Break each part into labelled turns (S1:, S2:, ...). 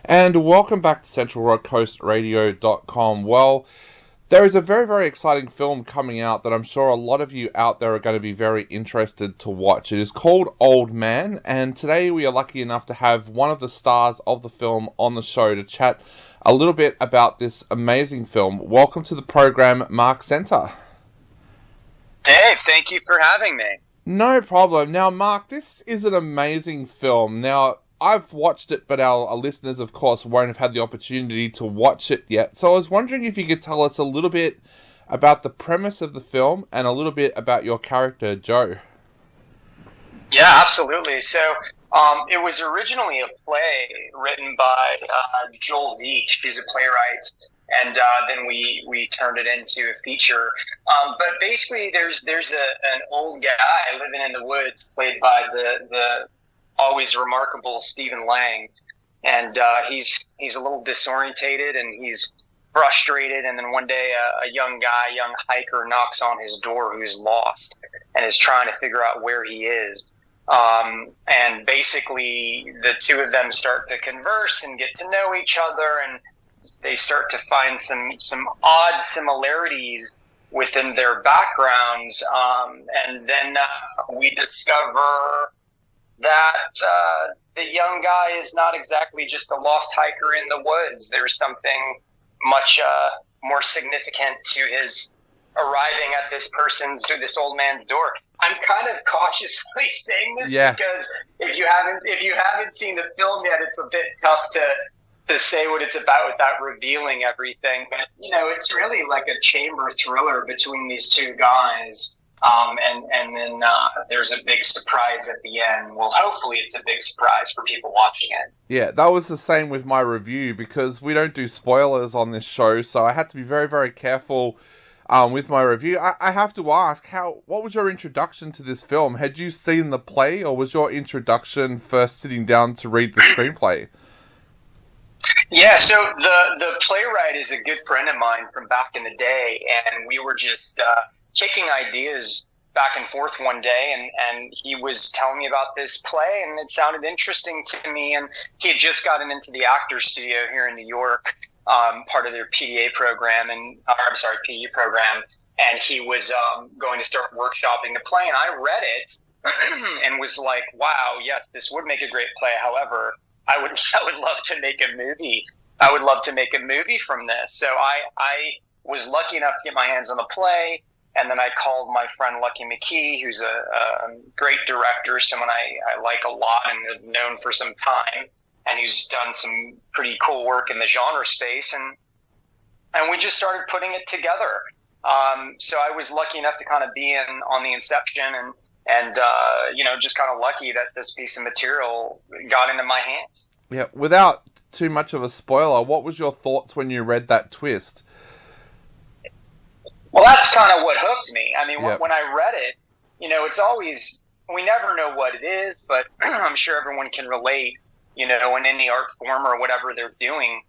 S1: And welcome back to CentralCoastRadio.com. Well, there is a very, very exciting film coming out that I'm sure a lot of you out there are going to be very interested to watch. It is called Old Man, and today we are lucky enough to have one of the stars of the film on the show to chat a little bit about this amazing film. Welcome to the program, Marc Senter.
S2: Dave, thank you for having me.
S1: No problem. Now, Mark, this is an amazing film. Now, I've watched it, but our listeners, of course, won't have had the opportunity to watch it yet. So I was wondering if you could tell us a little bit about the premise of the film and a little bit about your character, Joe.
S2: Yeah, absolutely. So it was originally a play written by Joel Veitch, who's a playwright, and then we turned it into a feature. But basically, there's an old guy living in the woods, played by the always remarkable Stephen Lang, and he's a little disorientated and he's frustrated. And then one day, a young hiker, knocks on his door who's lost and is trying to figure out where he is. And basically, the two of them start to converse and get to know each other, and they start to find some odd similarities within their backgrounds. And then we discover that the young guy is not exactly just a lost hiker in the woods. There's something much more significant to his arriving at this old man's door. I'm kind of cautiously saying this because if you haven't seen the film yet, it's a bit tough to say what it's about without revealing everything. But it's really like a chamber thriller between these two guys. And then there's a big surprise at the end. Well, hopefully it's a big surprise for people watching it.
S1: Yeah, that was the same with my review, because we don't do spoilers on this show, so I had to be very, very careful with my review. I have to ask, what was your introduction to this film? Had you seen the play, or was your introduction first sitting down to read the screenplay?
S2: Yeah, so the playwright is a good friend of mine from back in the day, and we were just kicking ideas back and forth one day, and he was telling me about this play, and it sounded interesting to me. And he had just gotten into the Actors Studio here in New York, part of their PDU program, and he was going to start workshopping the play, and I read it and was like, wow, yes, this would make a great play. However, I would love to make a movie. I would love to make a movie from this. So I was lucky enough to get my hands on the play. And then I called my friend Lucky McKee, who's a great director, someone I like a lot and have known for some time, and who's done some pretty cool work in the genre space. And we just started putting it together. So I was lucky enough to kind of be in on the inception, and just kind of lucky that this piece of material got into my hands.
S1: Yeah, without too much of a spoiler, what was your thoughts when you read that twist?
S2: Well, that's kind of what hooked me. I mean, when I read it, it's always, we never know what it is, but I'm sure everyone can relate, in any art form or whatever they're doing.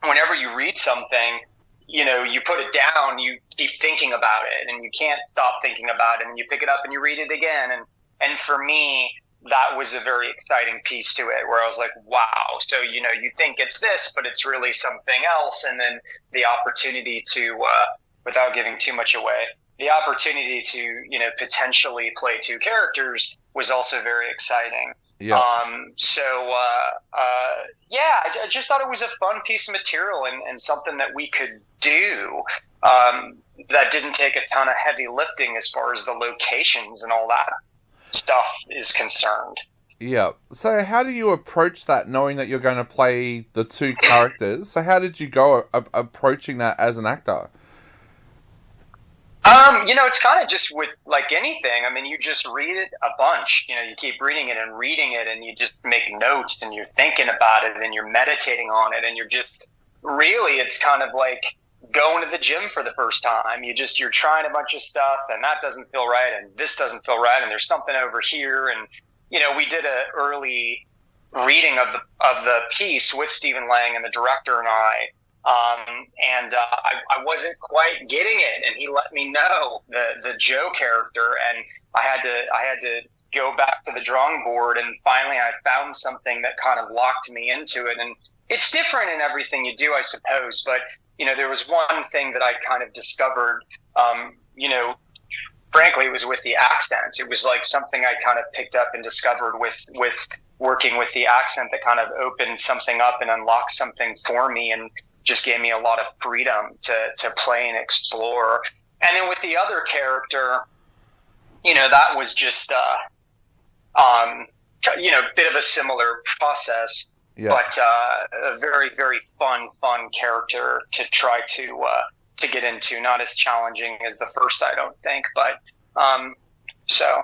S2: Whenever you read something, you put it down, you keep thinking about it, and you can't stop thinking about it, and you pick it up and you read it again. And for me, that was a very exciting piece to it, where I was like, wow. So, you think it's this, but it's really something else. And then the opportunity to, without giving too much away, the opportunity to, potentially play two characters was also very exciting.
S1: Yeah.
S2: I just thought it was a fun piece of material and something that we could do that didn't take a ton of heavy lifting as far as the locations and all that stuff is concerned.
S1: Yeah. So how do you approach that, knowing that you're going to play the two characters? So how did you go approaching that as an actor?
S2: It's kind of just with like anything. I mean, you just read it a bunch. You keep reading it, and you just make notes, and you're thinking about it, and you're meditating on it, and you're just really, it's kind of like going to the gym for the first time. You're trying a bunch of stuff, and that doesn't feel right, and this doesn't feel right, and there's something over here. And we did an early reading of the piece with Stephen Lang and the director and I. I wasn't quite getting it, and he let me know the Joe character, and I had to go back to the drawing board, and finally I found something that kind of locked me into it. And it's different in everything you do, I suppose, but there was one thing that I kind of discovered, frankly, it was with the accent. It was like something I kind of picked up and discovered with working with the accent that kind of opened something up and unlocked something for me and just gave me a lot of freedom to play and explore. And then with the other character, that was just, bit of a similar process, but a very, very fun character to try to get into. Not as challenging as the first, I don't think, but so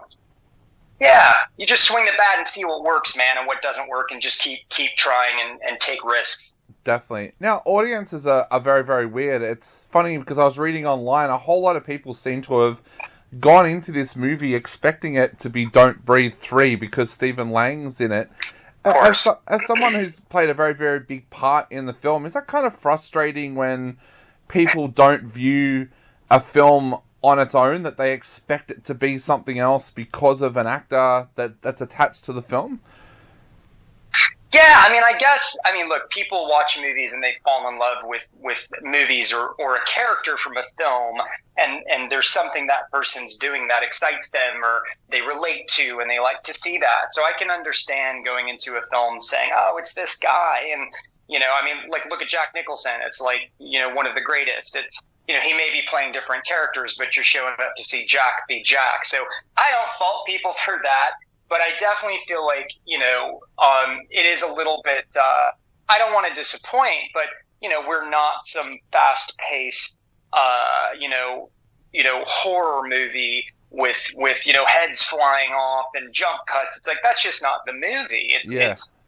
S2: yeah, you just swing the bat and see what works, man, and what doesn't work, and just keep trying and take risks.
S1: Definitely. Now, audiences are very, very weird. It's funny because I was reading online, a whole lot of people seem to have gone into this movie expecting it to be Don't Breathe 3 because Stephen Lang's in it. As someone who's played a very, very big part in the film, is that kind of frustrating when people don't view a film on its own, that they expect it to be something else because of an actor that's attached to the film?
S2: Yeah, look, people watch movies and they fall in love with movies or a character from a film, and there's something that person's doing that excites them or they relate to, and they like to see that. So I can understand going into a film saying, oh, it's this guy. And, look at Jack Nicholson. It's like, one of the greatest. It's, he may be playing different characters, but you're showing up to see Jack be Jack. So I don't fault people for that. But I definitely feel like, it is a little bit, I don't want to disappoint, but, we're not some fast-paced, horror movie with heads flying off and jump cuts. It's like, that's just not the movie.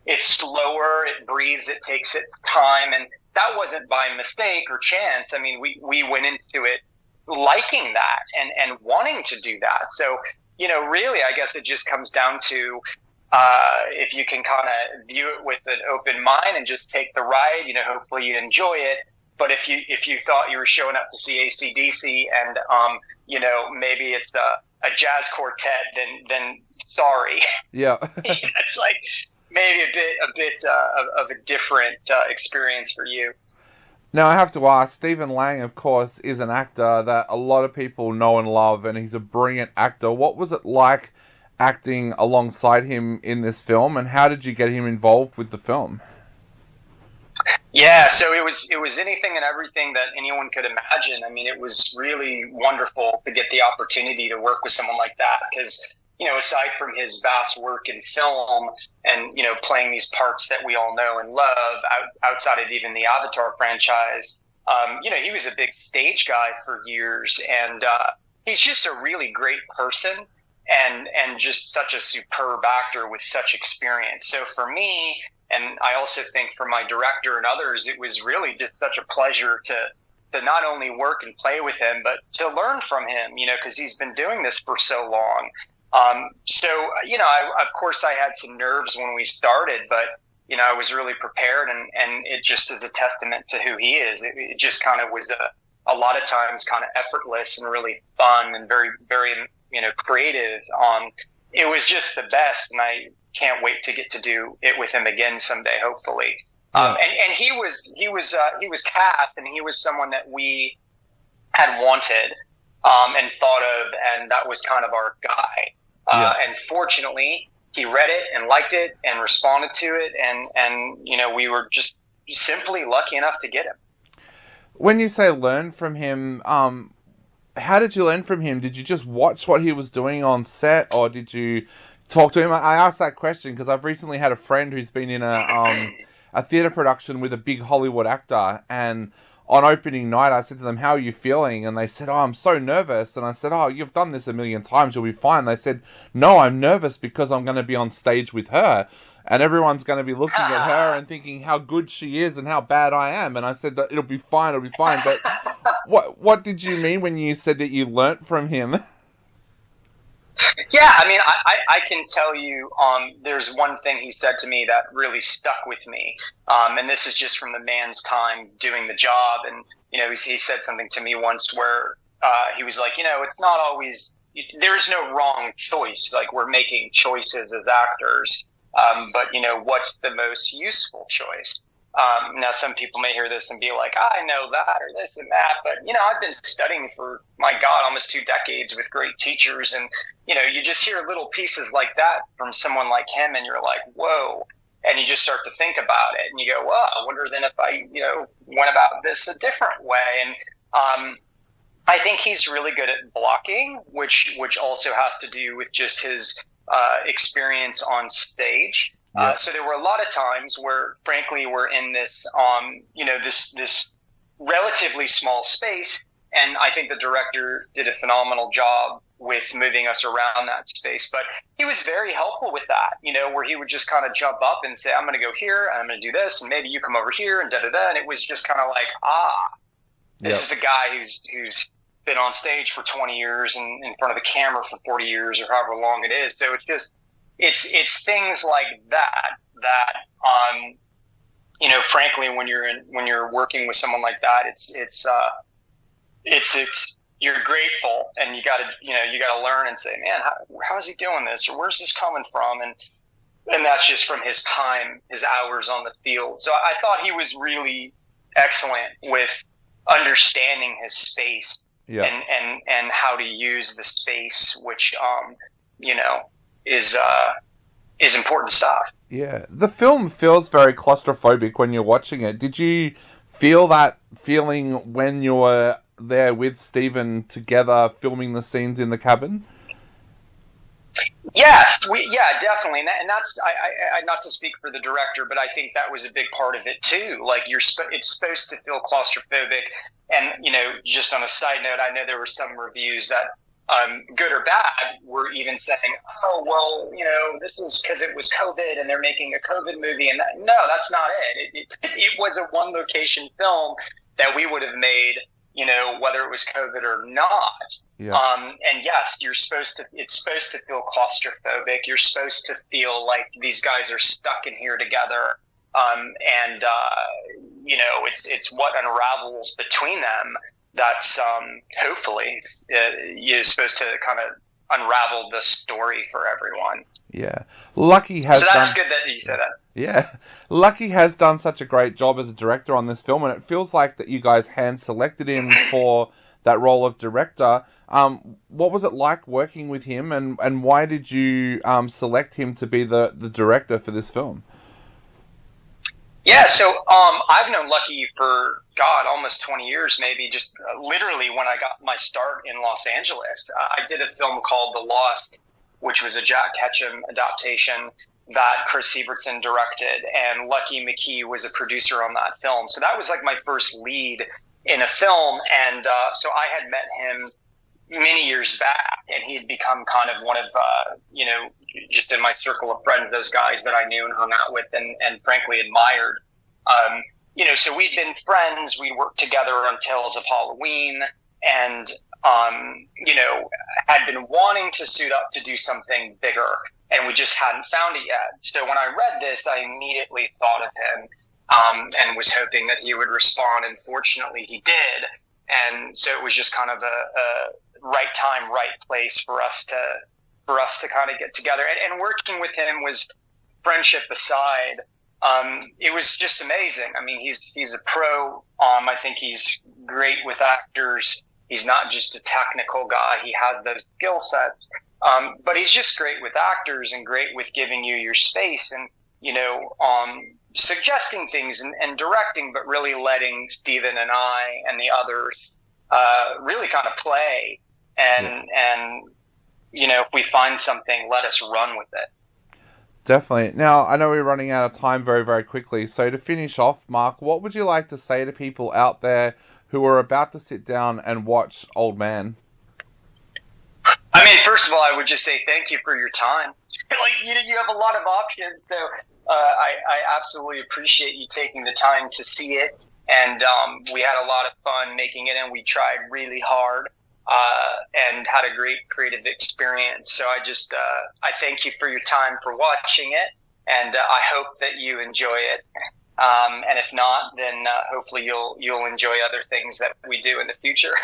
S2: It's slower, it breathes, it takes its time, and that wasn't by mistake or chance. I mean, we went into it liking that and wanting to do that. So, really, I guess it just comes down to if you can kind of view it with an open mind and just take the ride, hopefully you enjoy it. But if you thought you were showing up to see AC/DC and, maybe it's a jazz quartet, then sorry.
S1: Yeah.
S2: It's like maybe a bit of a different experience for you.
S1: Now, I have to ask, Stephen Lang, of course, is an actor that a lot of people know and love, and he's a brilliant actor. What was it like acting alongside him in this film, and how did you get him involved with the film?
S2: Yeah, so it was anything and everything that anyone could imagine. I mean, it was really wonderful to get the opportunity to work with someone like that because, aside from his vast work in film and, playing these parts that we all know and love outside of even the Avatar franchise, he was a big stage guy for years, and he's just a really great person and just such a superb actor with such experience. So for me, and I also think for my director and others, it was really just such a pleasure to not only work and play with him, but to learn from him, because he's been doing this for so long. Of course I had some nerves when we started, but, I was really prepared, and it just is a testament to who he is. It just kind of was a lot of times kind of effortless and really fun and very, very, creative. It was just the best, and I can't wait to get to do it with him again someday, hopefully. And he was cast, and he was someone that we had wanted, and thought of, and that was kind of our guy. And fortunately, he read it and liked it and responded to it, and we were just simply lucky enough to get him.
S1: When you say learn from him, how did you learn from him? Did you just watch what he was doing on set, or did you talk to him? I asked that question because I've recently had a friend who's been in a theatre production with a big Hollywood actor, and on opening night, I said to them, how are you feeling? And they said, oh, I'm so nervous. And I said, oh, you've done this a million times. You'll be fine. They said, no, I'm nervous because I'm going to be on stage with her. And everyone's going to be looking at her and thinking how good she is and how bad I am. And I said, it'll be fine, it'll be fine. But what did you mean when you said that you learnt from him?
S2: Yeah, I can tell you there's one thing he said to me that really stuck with me. And this is just from the man's time doing the job. And, he said something to me once where he was like, it's not always, there's no wrong choice. Like, we're making choices as actors, but what's the most useful choice? Now, some people may hear this and be like, I know that or this and that, but I've been studying for, my God, almost 2 decades with great teachers, and you just hear little pieces like that from someone like him, and you're like, whoa. And you just start to think about it, and you go, well, I wonder then if I, went about this a different way. And I think he's really good at blocking, which also has to do with just his experience on stage. Yeah. So there were a lot of times where, frankly, we're in this, this relatively small space, and I think the director did a phenomenal job with moving us around that space. But he was very helpful with that, where he would just kind of jump up and say, I'm going to go here, and I'm going to do this, and maybe you come over here, and da-da-da. And it was just kind of like, this is a guy who's been on stage for 20 years and in front of the camera for 40 years or however long it is. So it's just, it's things like that, frankly, when you're working with someone like that, you're grateful, and you gotta learn and say, man, how is he doing this, or where's this coming from? And that's just from his time, his hours on the field. So I thought he was really excellent with understanding his space. Yeah. And how to use the space, which is important stuff.
S1: Yeah, the film feels very claustrophobic when you're watching it. Did you feel that feeling when you were there with Stephen together filming the scenes in the cabin?
S2: Yes, definitely, and that's I not to speak for the director, but I think that was a big part of it too. Like, it's supposed to feel claustrophobic, and just on a side note, I know there were some reviews that, good or bad, were even saying, oh well, this is because it was COVID and they're making a COVID movie, and no, that's not it. It was a one location film that we would have made, whether it was COVID or not. Yeah. And yes, it's supposed to feel claustrophobic. You're supposed to feel like these guys are stuck in here together. And it's what unravels between them that's, hopefully, you're supposed to kind of unravel the story for everyone.
S1: Yeah. Lucky has
S2: So that's good that you said that.
S1: Yeah. Lucky has done such a great job as a director on this film, and it feels like that you guys hand-selected him for that role of director. What was it like working with him, and why did you select him to be the director for this film?
S2: Yeah, so I've known Lucky for, God, almost 20 years maybe, just literally when I got my start in Los Angeles. I did a film called The Lost, which was a Jack Ketchum adaptation that Chris Sievertson directed, and Lucky McKee was a producer on that film. So that was like my first lead in a film, and so I had met him many years back, and he had become kind of one of, just in my circle of friends, those guys that I knew and hung out with and frankly admired. So we'd been friends, we'd worked together on Tales of Halloween, and, had been wanting to suit up to do something bigger, and we just hadn't found it yet. So when I read this, I immediately thought of him, and was hoping that he would respond, and fortunately he did. And so it was just kind of a right time, right place for us to kind of get together. And working with him was, friendship aside, it was just amazing. I mean, he's a pro. I think he's great with actors. He's not just a technical guy. He has those skill sets. But he's just great with actors and great with giving you your space and, suggesting things and directing, but really letting Stephen and I and the others really kind of play. And if we find something, let us run with it.
S1: Definitely. Now, I know we're running out of time very, very quickly. So to finish off, Mark, what would you like to say to people out there who are about to sit down and watch Old Man?
S2: I mean, first of all, I would just say thank you for your time. You have a lot of options, so I absolutely appreciate you taking the time to see it. And we had a lot of fun making it, and we tried really hard and had a great creative experience. So I thank you for your time for watching it, and I hope that you enjoy it. And if not, then hopefully you'll enjoy other things that we do in the future.